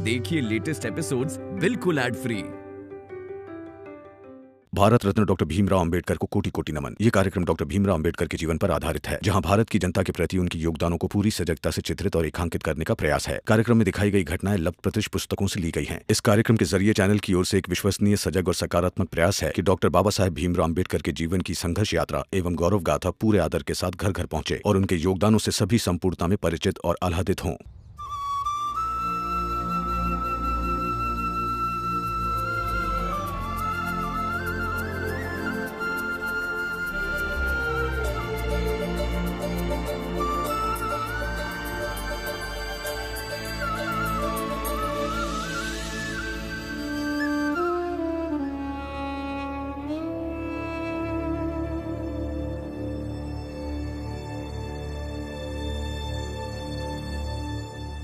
देखिए latest episodes बिल्कुल ad free. Bharat Ratna doctor Bhimrao Ambedkar को कोटि कोटि नमन। ये कार्यक्रम डॉक्टर भीमराव अंबेडकर के जीवन पर आधारित है, जहां भारत की जनता के प्रति उनके योगदानों को पूरी सजगता से चित्रित और रेखांकित करने का प्रयास है। कार्यक्रम में दिखाई गई घटनाएं लब्ध-प्रतिष्ठ पुस्तकों से ली गई हैं। इस कार्यक्रम के जरिए चैनल की ओर से एक विश्वसनीय, सजग और सकारात्मक प्रयास है कि डॉक्टर बाबा साहेब भीमराव अंबेडकर के जीवन की संघर्ष यात्रा एवं गौरव गाथा पूरे आदर के साथ घर घर पहुंचे और उनके योगदानों से सभी संपूर्णता में परिचित और आह्लादित हों।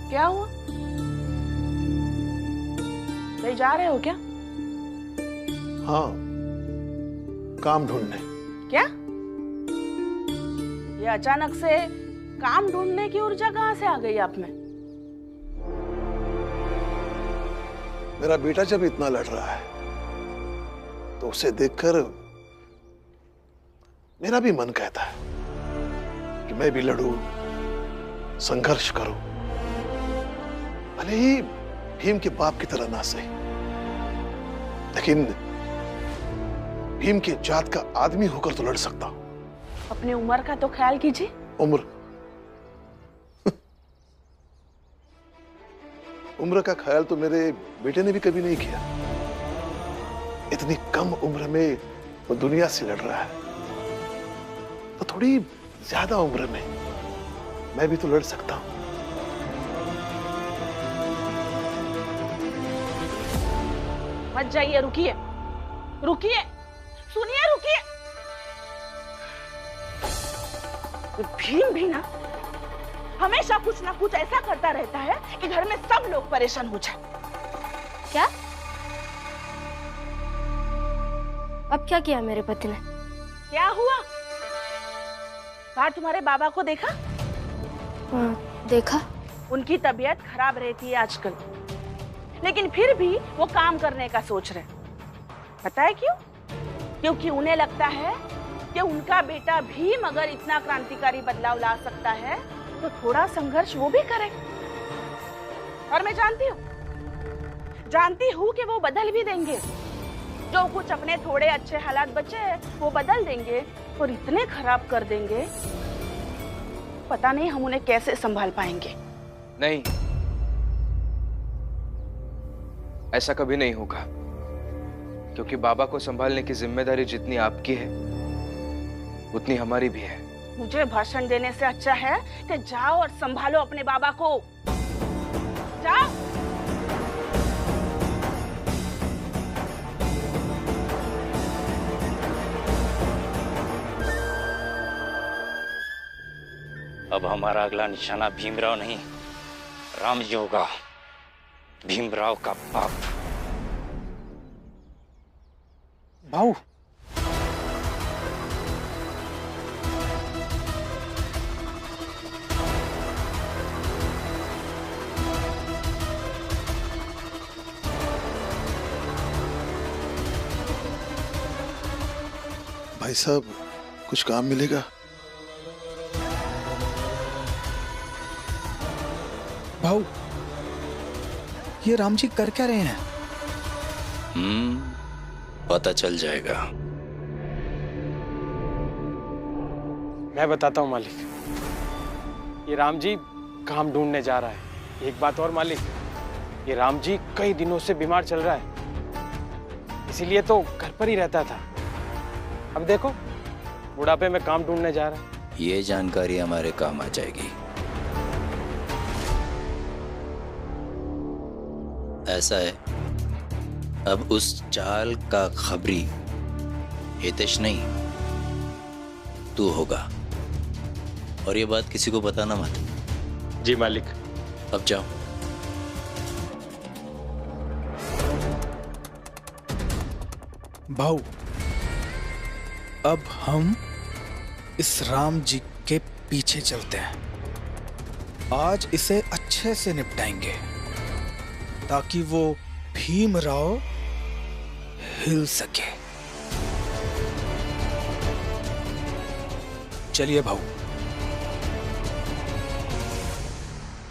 क्या हुआ? कहीं जा रहे हो क्या? हाँ, काम ढूंढने। क्या? ये अचानक से काम ढूंढने की ऊर्जा कहाँ से आ गई आप में? मेरा बेटा जब इतना लड़ रहा है तो उसे देखकर मेरा भी मन कहता है कि मैं भी लड़ूं, संघर्ष करूं, भले ही भीम के बाप की तरह ना सही, लेकिन भीम के जात का आदमी होकर तो लड़ सकता हूं। अपनी उम्र का तो ख्याल कीजिए। उम्र उम्र का ख्याल तो मेरे बेटे ने भी कभी नहीं किया। इतनी कम उम्र में वो दुनिया से लड़ रहा है, तो थोड़ी ज्यादा उम्र में मैं भी तो लड़ सकता हूं। मत जाइए, रुकिए, रुकिए, सुनिए, रुकिए। भीम भी ना हमेशा कुछ ना कुछ ऐसा करता रहता है कि घर में सब लोग परेशान हो जाए। क्या? अब क्या किया मेरे पति ने? क्या हुआ? बाहर तुम्हारे बाबा को देखा? देखा। उनकी तबीयत खराब रहती है आजकल, लेकिन फिर भी वो काम करने का सोच रहे। पता है क्यों? क्योंकि उन्हें लगता है कि उनका बेटा भीम अगर इतना क्रांतिकारी बदलाव ला सकता है तो थोड़ा संघर्ष वो भी करे। और मैं जानती हूँ कि वो बदल भी देंगे। जो कुछ अपने थोड़े अच्छे हालात बचे हैं वो बदल देंगे और इतने खराब कर देंगे, पता नहीं हम उन्हें कैसे संभाल पाएंगे। नहीं, ऐसा कभी नहीं होगा, क्योंकि बाबा को संभालने की जिम्मेदारी जितनी आपकी है उतनी हमारी भी है। मुझे भाषण देने से अच्छा है कि जाओ और संभालो अपने बाबा को। जाओ। अब हमारा अगला निशाना भीमराव नहीं, राम जी होगा। भीमराव का बाप। भाऊ, भाई साहब, कुछ काम मिलेगा? भाऊ, ये राम जी कर क्या रहे हैं? पता चल जाएगा। मैं बताता हूँ मालिक। ये राम जी काम ढूंढने जा रहा है। एक बात और मालिक, ये राम जी कई दिनों से बीमार चल रहा है, इसीलिए तो घर पर ही रहता था। अब देखो, बुढ़ापे में काम ढूंढने जा रहा है। ये जानकारी हमारे काम आ जाएगी। ऐसा है, अब उस चाल का खबरी हितेश नहीं, तू होगा। और ये बात किसी को बताना मत। जी मालिक। अब जाओ। भाऊ, अब हम इस राम जी के पीछे चलते हैं। आज इसे अच्छे से निपटाएंगे, ताकि वो भीमराव हिल सके। चलिए भाऊ।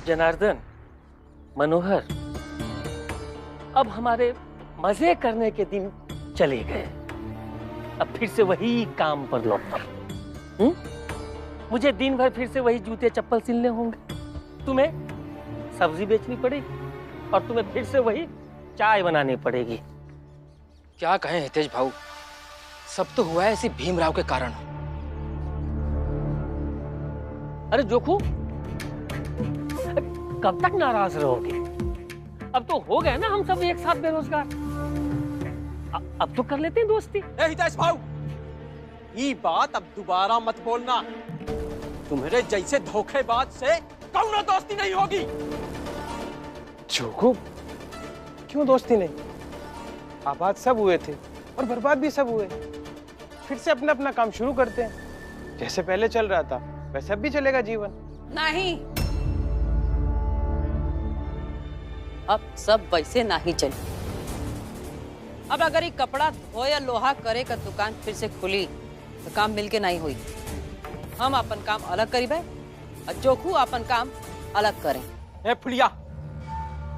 जनार्दन, मनोहर, अब हमारे मजे करने के दिन चले गए। अब फिर से वही काम पर लौटना। मुझे दिन भर फिर से वही जूते चप्पल सिलने होंगे, तुम्हें सब्जी बेचनी पड़ेगी और तुम्हें फिर से वही चाय बनानी पड़ेगी। क्या कहें हितेश भाऊ, सब तो हुआ है इसी भीमराव के कारण। अरे जोखू, कब तक नाराज रहोगे? अब तो हो गए ना हम सब एक साथ बेरोजगार। अब तो कर लेते हैं दोस्ती। हितेश भाऊ, ये बात अब दोबारा मत बोलना। तुम्हारे जैसे धोखेबाज से कौनो दोस्ती नहीं होगी। जोखू, क्यों दोस्ती नहीं? आबाद सब हुए थे और बर्बाद भी सब हुए। फिर से अपना अपना काम शुरू करते हैं। जैसे पहले चल रहा था वैसे अब भी चलेगा जीवन। नहीं, अब सब वैसे नहीं चले। अब अगर ये कपड़ा धो या लोहा करे का दुकान फिर से खुली तो काम मिलके नहीं हुई। हम अपन काम अलग करीबे और जोखू अपन काम अलग करें। ए फुलिया,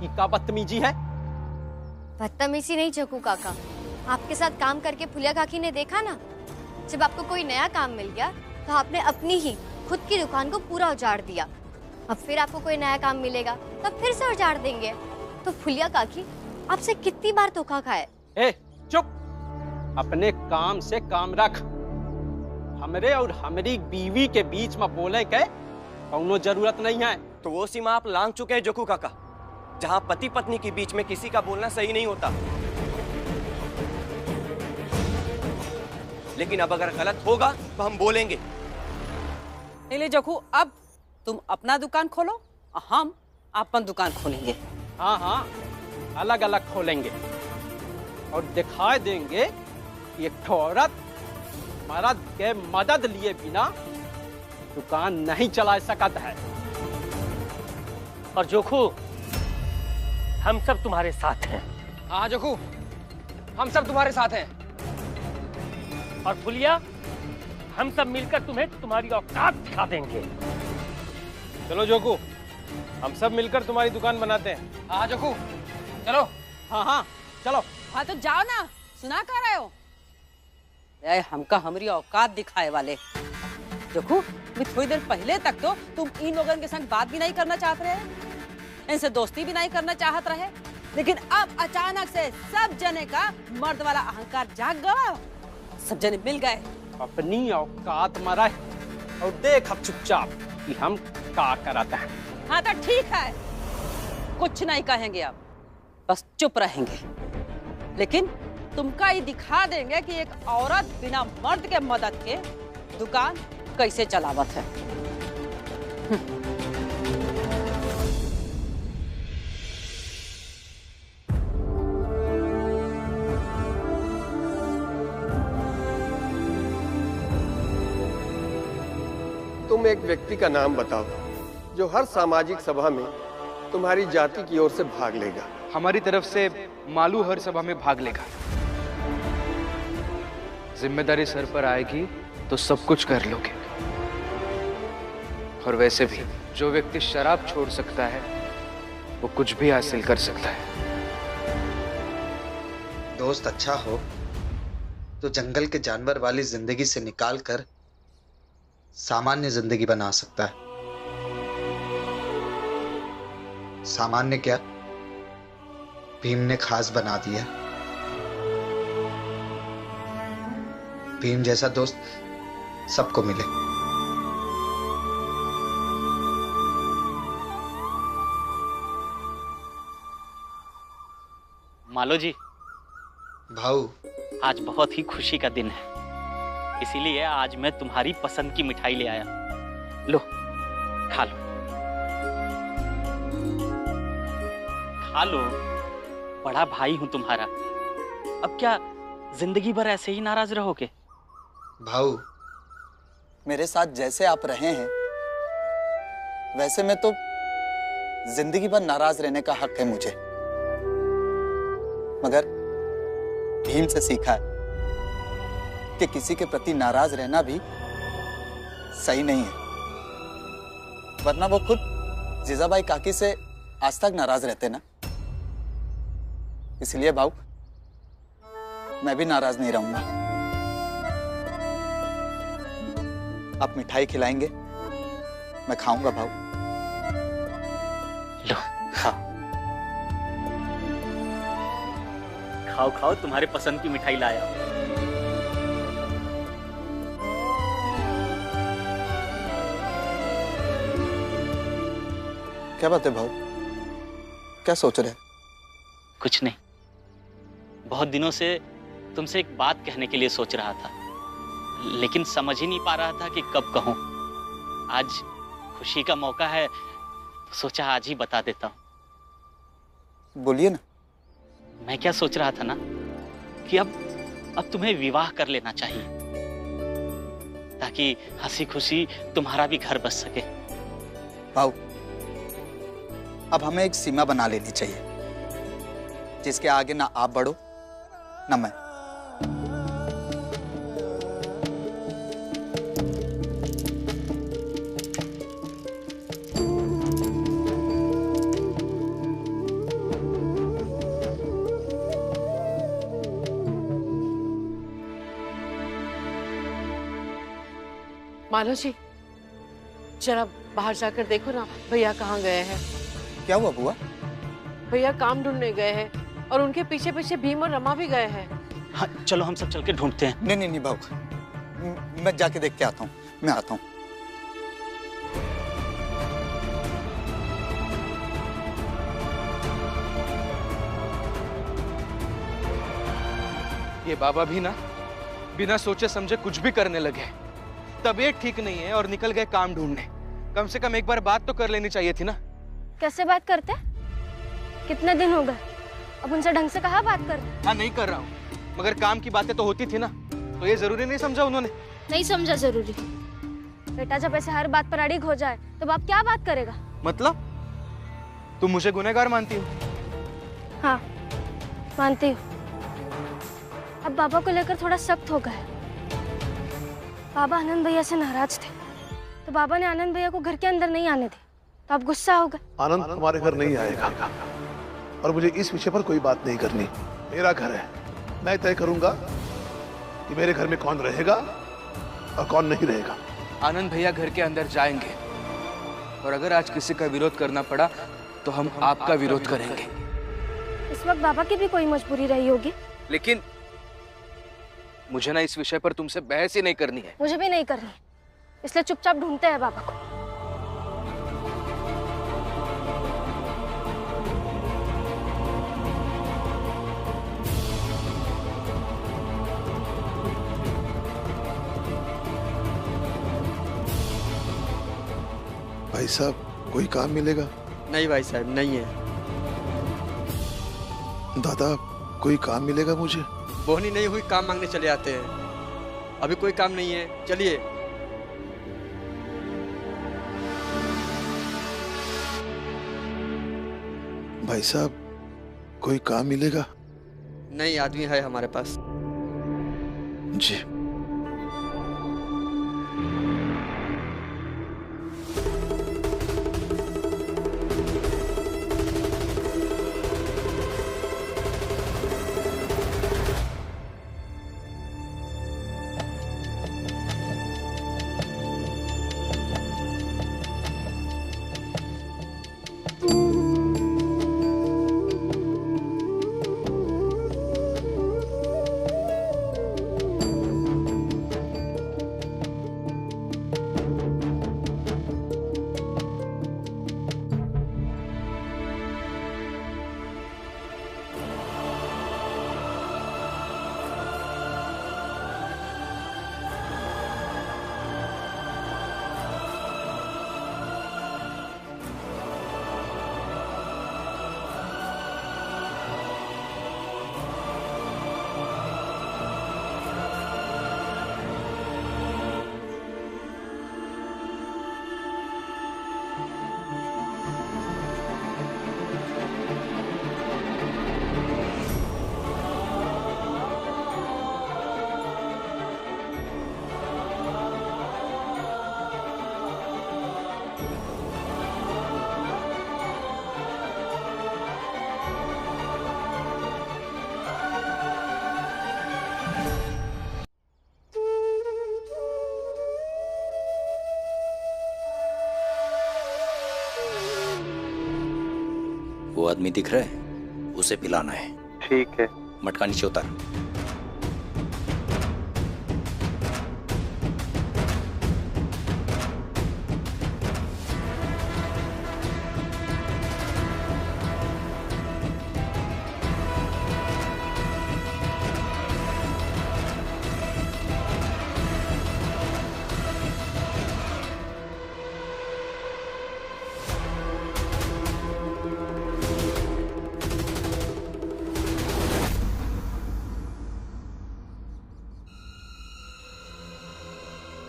ये का बदतमीजी है? बदतमीजी नहीं जोखू काका, आपके साथ काम करके फुलिया काकी ने देखा ना, जब आपको कोई नया काम मिल गया तो आपने अपनी ही खुद की दुकान को पूरा उजाड़ दिया। अब फिर आपको कोई नया काम मिलेगा तब फिर से उजाड़ देंगे। तो फुलिया काकी आपसे कितनी बार धोखा खाए? ए चुप, अपने काम से काम रख। हमरे और हमारी बीवी के बीच में बोले के कौनो जरूरत नहीं है। तो वो सीमा आप लांघ चुके हैं जोखू काका, जहां पति पत्नी के बीच में किसी का बोलना सही नहीं होता। लेकिन अब अगर गलत होगा तो हम बोलेंगे। ले जोखू, अब तुम अपना दुकान खोलो और हम अपन दुकान खोलेंगे। हाँ हाँ, अलग अलग खोलेंगे और दिखा देंगे कि एक औरत मर्द के मदद लिए बिना दुकान नहीं चला सकता है। और जोखू, हम सब तुम्हारे साथ हैं। हाँ जोखू, हम सब तुम्हारे साथ हैं। और फुलिया, हम सब मिलकर तुम्हें तुम्हारी औकात दिखा देंगे। चलो जोखू, हम सब मिलकर तुम्हारी दुकान बनाते हैं। हाँ जोखू, चलो। हाँ हाँ चलो। हाँ तो जाओ ना, सुना कर रहे हो? हमका हमारी औकात दिखाए वाले। जोखू, थोड़ी देर पहले तक तो तुम इन लोगों के संग बात भी नहीं करना चाहते रहे, इनसे दोस्ती भी नहीं करना चाहत रहे, लेकिन अब अचानक से सब जने का मर्द वाला अहंकार जाग गया। सब जने मिल गए। अपनी औकात में रह और देख अब चुपचाप कि हम क्या कराते हैं। हाँ तो ठीक है, कुछ नहीं कहेंगे, अब बस चुप रहेंगे। लेकिन तुमका ये दिखा देंगे कि एक औरत बिना मर्द के मदद के दुकान कैसे चलावत है। तुम एक व्यक्ति का नाम बताओ जो हर सामाजिक सभा में तुम्हारी जाति की ओर से भाग लेगा। हमारी तरफ से मालू हर सभा में भाग लेगा। जिम्मेदारी सर पर आएगी तो सब कुछ कर लोगे। और वैसे भी जो व्यक्ति शराब छोड़ सकता है वो कुछ भी हासिल कर सकता है। दोस्त अच्छा हो तो जंगल के जानवर वाली जिंदगी से निकालकर सामान्य जिंदगी बना सकता है। सामान्य क्या, भीम ने खास बना दिया। भीम जैसा दोस्त सबको मिले। मालो जी, भाऊ, आज बहुत ही खुशी का दिन है, इसीलिए आज मैं तुम्हारी पसंद की मिठाई ले आया। लो, खा लो, खा लो। बड़ा भाई हूं तुम्हारा। अब क्या जिंदगी भर ऐसे ही नाराज रहोगे? भाऊ, मेरे साथ जैसे आप रहे हैं वैसे में तो जिंदगी भर नाराज रहने का हक है मुझे। मगर भीम से सीखा है कि किसी के प्रति नाराज रहना भी सही नहीं है, वरना वो खुद जीजाबाई काकी से आज तक नाराज रहते ना। इसलिए भाऊ मैं भी नाराज नहीं रहूंगा। आप मिठाई खिलाएंगे, मैं खाऊंगा भाऊ। लो खाओ खाओ खाओ, तुम्हारे पसंद की मिठाई लाया। क्या बात है भाऊ, क्या सोच रहे हैं? कुछ नहीं, बहुत दिनों से तुमसे एक बात कहने के लिए सोच रहा था, लेकिन समझ ही नहीं पा रहा था कि कब कहूं। आज खुशी का मौका है तो सोचा आज ही बता देता हूं। बोलिए ना। मैं क्या सोच रहा था ना कि अब तुम्हें विवाह कर लेना चाहिए, ताकि हंसी खुशी तुम्हारा भी घर बस सके। भाऊ अब हमें एक सीमा बना लेनी चाहिए, जिसके आगे ना आप बढ़ो ना मैं। मालो जी, जरा बाहर जाकर देखो ना भैया कहाँ गए हैं। क्या हुआ बुआ? भैया काम ढूंढने गए हैं और उनके पीछे पीछे भीम और रमा भी गए हैं। हाँ चलो हम सब चल के ढूंढते हैं। नहीं नहीं नहीं भाऊ, मैं जाके देख के आता हूँ, मैं आता हूँ। ये बाबा भी ना बिना सोचे समझे कुछ भी करने लगे। तबीयत ठीक नहीं है और निकल गए काम ढूंढने। कम से कम एक बार बात तो कर लेनी चाहिए थी ना। कैसे बात करते? कितने दिन हो गए, अब उनसे ढंग से कहा बात कर। हाँ नहीं कर रहा हूँ, मगर काम की बातें तो होती थी ना, तो ये जरूरी नहीं समझा उन्होंने? नहीं समझा जरूरी। बेटा जब ऐसे हर बात पर अड़िग हो जाए तो बाप क्या बात करेगा? मतलब तुम मुझे गुनहगार मानती हो? हाँ मानती हूँ। अब बाबा को लेकर थोड़ा सख्त हो गए। बाबा आनंद भैया से नाराज थे, तो बाबा ने आनंद भैया को घर के अंदर नहीं आने दी, तो अब गुस्सा हो गए। आनंद हमारे घर नहीं आएगा और मुझे इस विषय पर कोई बात नहीं करनी। मेरा घर है, मैं तय करूंगा कि मेरे घर में कौन रहेगा और कौन नहीं रहेगा। आनंद भैया घर के अंदर जाएंगे और अगर आज किसी का विरोध करना पड़ा तो हम आपका विरोध करेंगे। इस वक्त बाबा की भी कोई मजबूरी रही होगी। लेकिन मुझे ना इस विषय पर तुमसे बहस ही नहीं करनी है। मुझे भी नहीं करनी, इसलिए चुपचाप ढूंढते हैं बाबा को। भाई साहब कोई काम मिलेगा? नहीं भाई साहब नहीं है। दादा कोई काम मिलेगा मुझे? बोहनी नहीं हुई काम मांगने चले आते हैं। अभी कोई काम नहीं है, चलिए। भाई साहब कोई काम मिलेगा? नहीं आदमी है हमारे पास। जी आदमी दिख रहा है, उसे पिलाना है। ठीक है। मटका नीचे उतार।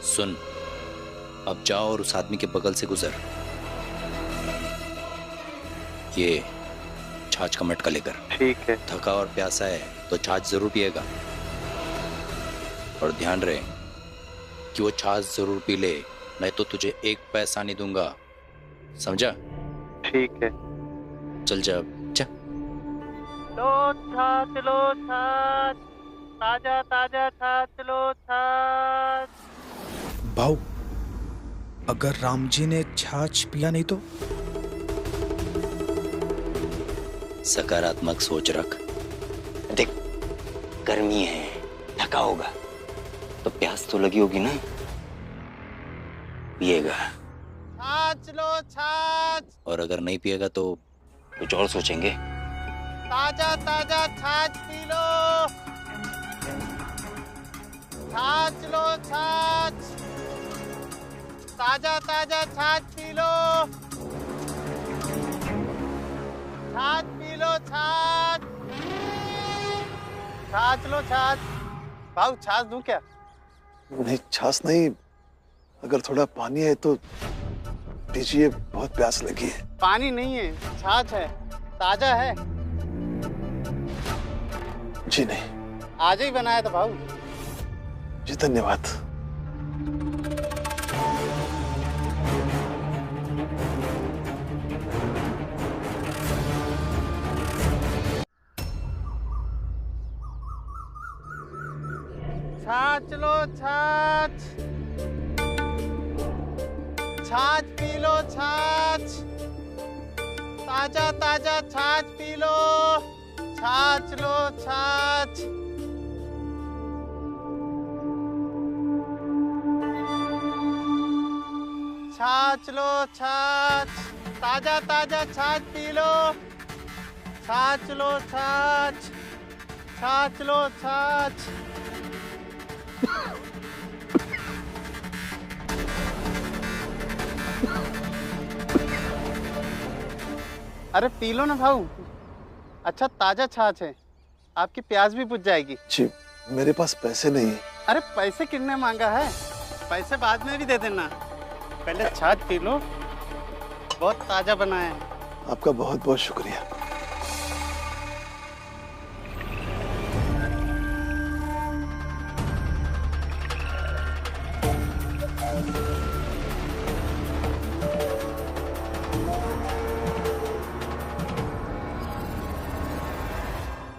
सुन, अब जाओ और उस आदमी के बगल से गुजर। ये छाछ का मटका लेकर। ठीक है। थका और प्यासा है तो छाछ जरूर पिएगा, और ध्यान रहे कि वो छाछ जरूर पी ले, नहीं तो तुझे एक पैसा नहीं दूंगा, समझा? ठीक है। चल जा जा। लो छाछ, ताजा ताजा छाछ लो छाछ। भाऊ, अगर राम जी ने छाछ पिया नहीं तो? सकारात्मक सोच रख। देख, गर्मी है, थका होगा तो प्यास तो लगी होगी ना, पिएगा। छाछ लो छाछ। और अगर नहीं पिएगा तो कुछ और सोचेंगे। ताजा ताजा छाछ पी लो। छाछ लो छाछ। ताजा ताजा छाछ पी लो। छाछ पी लो छाछ। छाछ लो छाछ। भाऊ छाछ दूं क्या? नहीं, छाछ नहीं, अगर थोड़ा पानी है तो दीजिए, बहुत प्यास लगी है। पानी नहीं है, छाछ है, ताजा है। जी नहीं। आज ही बनाया था भाऊ। जी धन्यवाद। छाछ लो छाछ। छाछ पी लो छाछ। ताजा ताजा छाछ पी लो। छाछ लो छाछ। छाछ लो छाछ। ताजा ताजा छाछ पी लो। छाछ लो छाछ। छाछ लो छाछ। अरे पी लो ना भाऊ, अच्छा ताजा छाछ है, आपकी प्यास भी बुझ जाएगी। जी, मेरे पास पैसे नहीं है। अरे पैसे कितने मांगा है, पैसे बाद में भी दे देना, पहले छाछ पी लो, बहुत ताजा बनाया है। आपका बहुत बहुत शुक्रिया।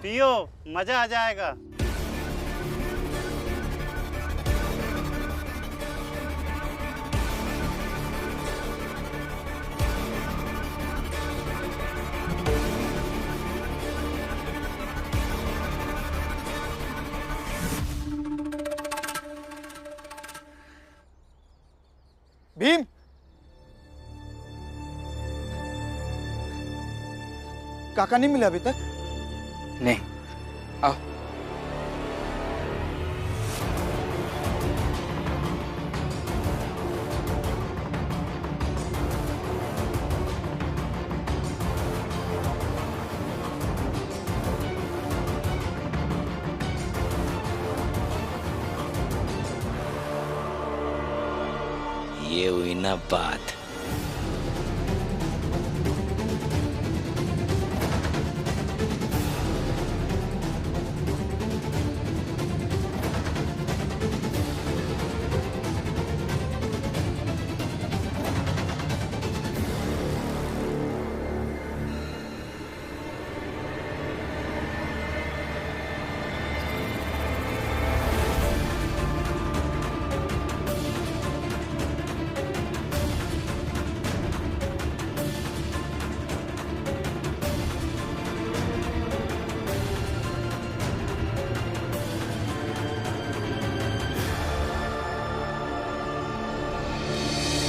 पियो, मजा आ जाएगा। भीम, काका नहीं मिला अभी तक? नहीं, आओ। ये हुई ना बात।